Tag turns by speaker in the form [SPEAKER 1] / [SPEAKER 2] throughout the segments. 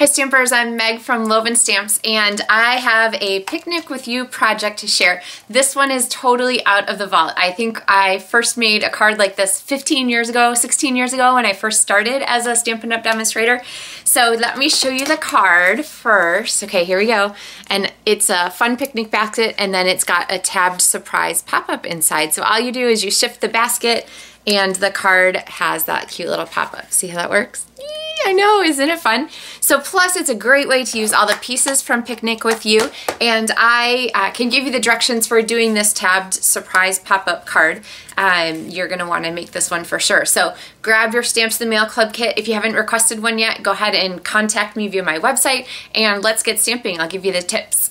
[SPEAKER 1] Hi Stampers, I'm Meg from Loven Stamps and I have a Picnic with You project to share. This one is totally out of the vault. I think I first made a card like this 15 years ago, 16 years ago when I first started as a Stampin' Up! Demonstrator. So let me show you the card first. Okay, here we go. And it's a fun picnic basket and then it's got a tabbed surprise pop-up inside. So all you do is you shift the basket and the card has that cute little pop-up. See how that works? I know, isn't it fun? So plus it's a great way to use all the pieces from Picnic with You, and I can give you the directions for doing this tabbed surprise pop-up card. You're gonna wanna make this one for sure. So grab your Stamps the Mail Club kit. If you haven't requested one yet, go ahead and contact me via my website and let's get stamping. I'll give you the tips.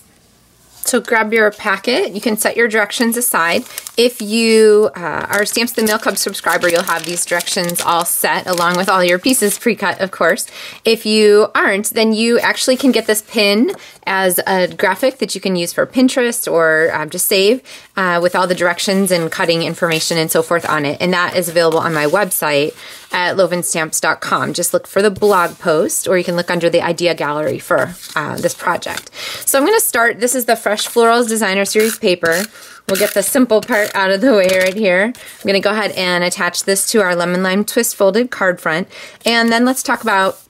[SPEAKER 1] So grab your packet. You can set your directions aside. If you are a Stamps the Mail Club subscriber, you'll have these directions all set along with all your pieces pre-cut, of course. If you aren't, then you actually can get this pin as a graphic that you can use for Pinterest or just save with all the directions and cutting information and so forth on it. And that is available on my website at lovenstamps.com. Just look for the blog post, or you can look under the idea gallery for this project. So I'm going to start. This is the Fresh Florals Designer Series paper. We'll get the simple part out of the way right here. I'm going to go ahead and attach this to our lemon lime twist folded card front, and then let's talk about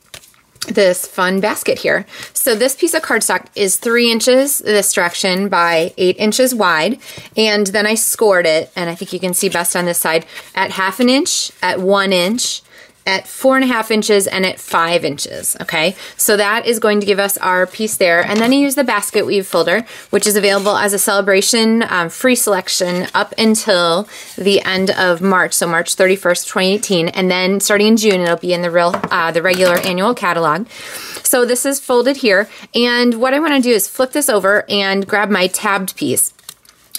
[SPEAKER 1] this fun basket here. So this piece of cardstock is 3 inches this direction by 8 inches wide, and then I scored it, and I think you can see best on this side, at 1/2 inch, at 1 inch, at 4.5 inches, and at 5 inches, okay? So that is going to give us our piece there. And then I use the basket weave folder, which is available as a celebration free selection up until the end of March, so March 31st, 2018. And then starting in June, it'll be in the regular annual catalog. So this is folded here. And what I wanna do is flip this over and grab my tabbed piece.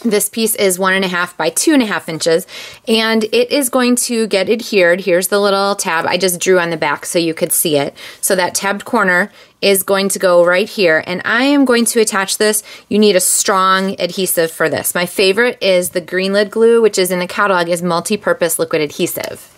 [SPEAKER 1] This piece is 1.5 by 2.5 inches, and it is going to get adhered. Here's the little tab I just drew on the back so you could see it. So that tabbed corner is going to go right here, and I am going to attach this. You need a strong adhesive for this. My favorite is the green lid glue, which is in the catalog is multi-purpose liquid adhesive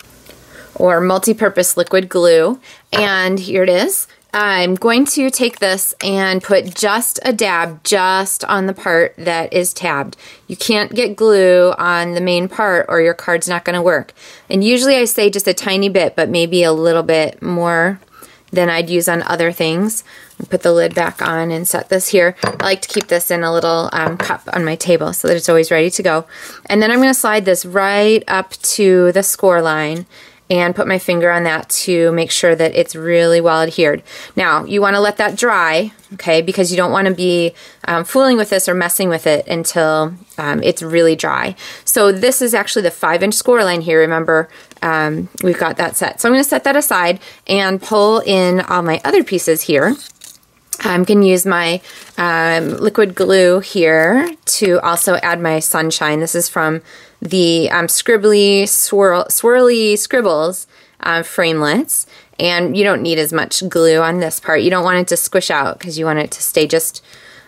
[SPEAKER 1] or multi-purpose liquid glue, and here it is. I'm going to take this and put just a dab just on the part that is tabbed. You can't get glue on the main part or your card's not going to work. And usually I say just a tiny bit, but maybe a little bit more than I'd use on other things. I'll put the lid back on and set this here. I like to keep this in a little cup on my table so that it's always ready to go. And then I'm going to slide this right up to the score line and put my finger on that to make sure that it's really well adhered. Now, you want to let that dry, okay, because you don't want to be fooling with this or messing with it until it's really dry. So this is actually the 5-inch score line here. Remember, we've got that set. So I'm going to set that aside and pull in all my other pieces here. I can use my liquid glue here to also add my sunshine. This is from the swirly scribbles framelits, and you don't need as much glue on this part. You don't want it to squish out because you want it to stay just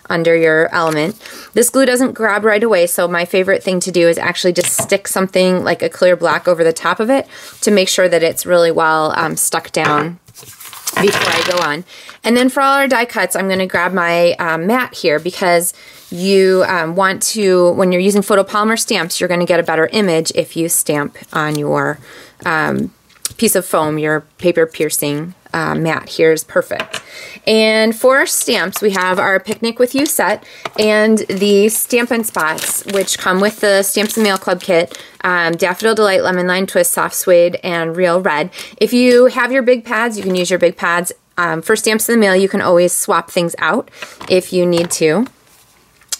[SPEAKER 1] under your element. This glue doesn't grab right away, so my favorite thing to do is actually just stick something like a clear block over the top of it to make sure that it's really well stuck down before I go on. And then for all our die cuts, I'm going to grab my mat here because you want to, when you're using photopolymer stamps, you're going to get a better image if you stamp on your piece of foam. Your paper piercing mat here is perfect. And for our stamps, we have our Picnic with You set and the Stampin' Spots, which come with the Stamps the Mail Club kit, Daffodil Delight, Lemon Lime Twist, Soft Suede, and Real Red. If you have your big pads, you can use your big pads. For Stamps in the Mail, you can always swap things out if you need to.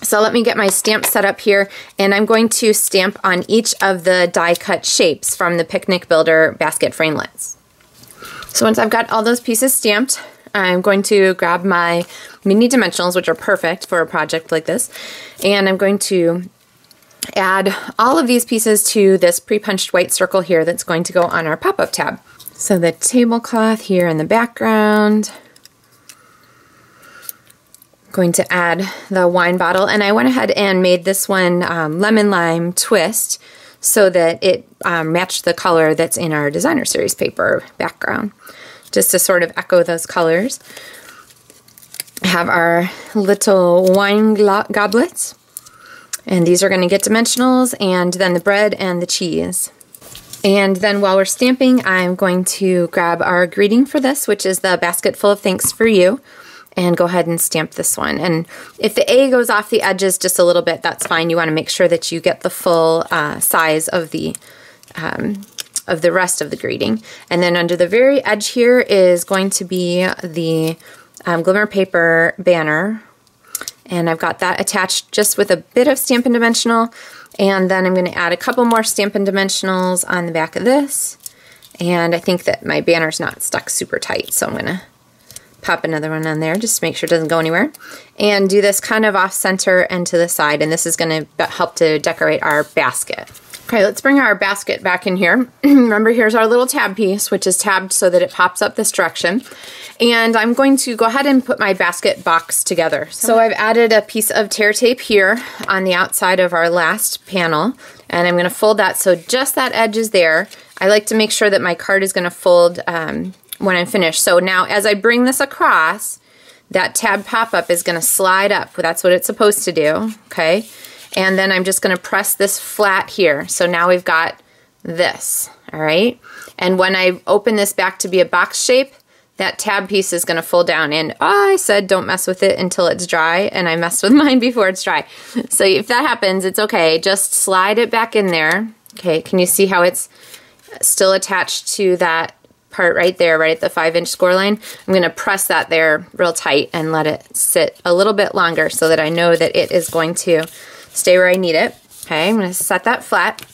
[SPEAKER 1] So let me get my stamp set up here, and I'm going to stamp on each of the die cut shapes from the Picnic Builder basket framelits. So once I've got all those pieces stamped, I'm going to grab my mini dimensionals, which are perfect for a project like this, and I'm going to add all of these pieces to this pre-punched white circle here that's going to go on our pop-up tab. So the tablecloth here in the background, going to add the wine bottle, and I went ahead and made this one lemon lime twist so that it matched the color that's in our designer series paper background, just to sort of echo those colors. have our little wine goblets, and these are going to get dimensionals, and then the bread and the cheese. And then while we're stamping, I'm going to grab our greeting for this, which is the basket full of thanks for you, and go ahead and stamp this one. And if the A goes off the edges just a little bit, that's fine. You want to make sure that you get the full size of the rest of the greeting. And then under the very edge here is going to be the glimmer paper banner, and I've got that attached just with a bit of Stampin' Dimensional, and then I'm going to add a couple more Stampin' Dimensionals on the back of this, and I think that my banner's not stuck super tight, so I'm going to pop another one on there just to make sure it doesn't go anywhere, and do this kind of off center and to the side, and this is going to help to decorate our basket. Okay, let's bring our basket back in here. Remember, here's our little tab piece, which is tabbed so that it pops up this direction. And I'm going to go ahead and put my basket box together. So I've added a piece of tear tape here on the outside of our last panel, and I'm going to fold that so just that edge is there. I like to make sure that my card is going to fold when I'm finished. So now as I bring this across, that tab pop-up is going to slide up. That's what it's supposed to do, okay? And then I'm just going to press this flat here. So now we've got this, all right? And when I open this back to be a box shape, that tab piece is going to fold down. And I said don't mess with it until it's dry, and I messed with mine before it's dry. So if that happens, it's okay. Just slide it back in there. Okay, can you see how it's still attached to that part right there, right at the 5-inch score line? I'm going to press that there real tight and let it sit a little bit longer so that I know that it is going to stay where I need it. Okay, I'm going to set that flat.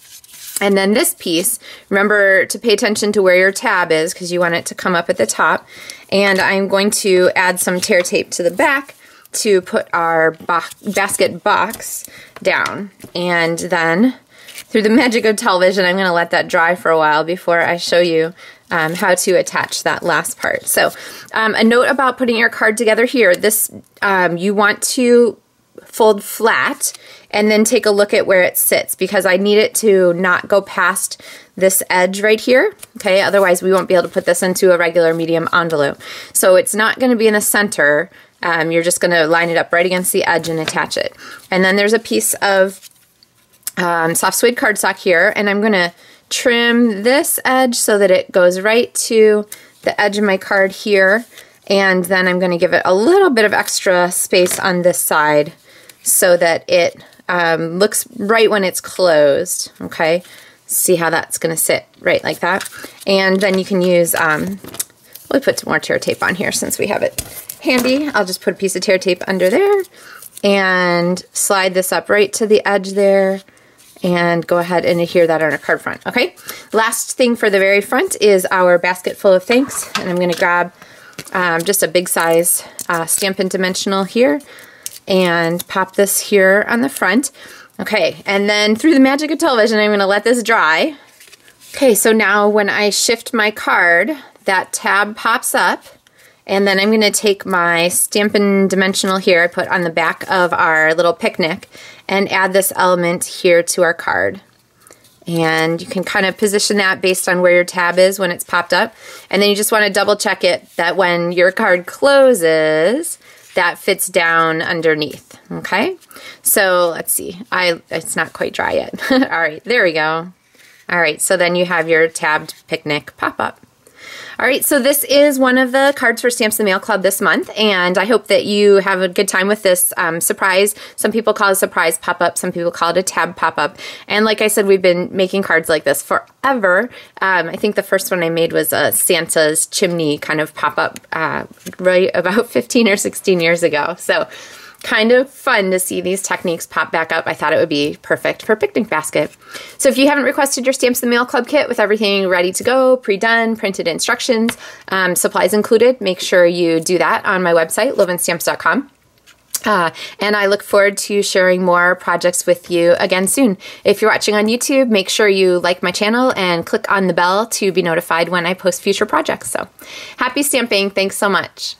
[SPEAKER 1] And then this piece, remember to pay attention to where your tab is because you want it to come up at the top. And I'm going to add some tear tape to the back to put our basket box down. And then through the magic of television, I'm going to let that dry for a while before I show you how to attach that last part. So a note about putting your card together here, this you want to fold flat and then take a look at where it sits because I need it to not go past this edge right here, okay? Otherwise we won't be able to put this into a regular medium envelope. So it's not going to be in the center. You're just going to line it up right against the edge and attach it. And then there's a piece of soft suede cardstock here, and I'm going to trim this edge so that it goes right to the edge of my card here, and then I'm going to give it a little bit of extra space on this side so that it looks right when it's closed, okay? See how that's going to sit right like that. And then you can use, we'll put some more tear tape on here since we have it handy. I'll just put a piece of tear tape under there and slide this up right to the edge there and go ahead and adhere that on our card front, okay? Last thing for the very front is our basket full of thanks, and I'm going to grab just a big size Stampin' Dimensional here and pop this here on the front. Okay, and then through the magic of television, I'm going to let this dry. Okay, so now when I shift my card, that tab pops up, and then I'm going to take my Stampin' Dimensional here I put on the back of our little picnic and add this element here to our card. And you can kind of position that based on where your tab is when it's popped up. And then you just want to double check it that when your card closes, that fits down underneath, okay? So let's see, it's not quite dry yet. All right, there we go. All right, so then you have your tabbed picnic pop-up. All right, so this is one of the cards for Stamps in the Mail Club this month, and I hope that you have a good time with this surprise. Some people call it a surprise pop-up, some people call it a tab pop-up, and like I said, we've been making cards like this forever. I think the first one I made was a Santa's chimney kind of pop-up right about 15 or 16 years ago, so kind of fun to see these techniques pop back up. I thought it would be perfect for a picnic basket. So if you haven't requested your Stamps in the Mail Club kit with everything ready to go, pre-done, printed instructions, supplies included, make sure you do that on my website, lovenstamps.com. And I look forward to sharing more projects with you again soon. If you're watching on YouTube, make sure you like my channel and click on the bell to be notified when I post future projects. So happy stamping. Thanks so much.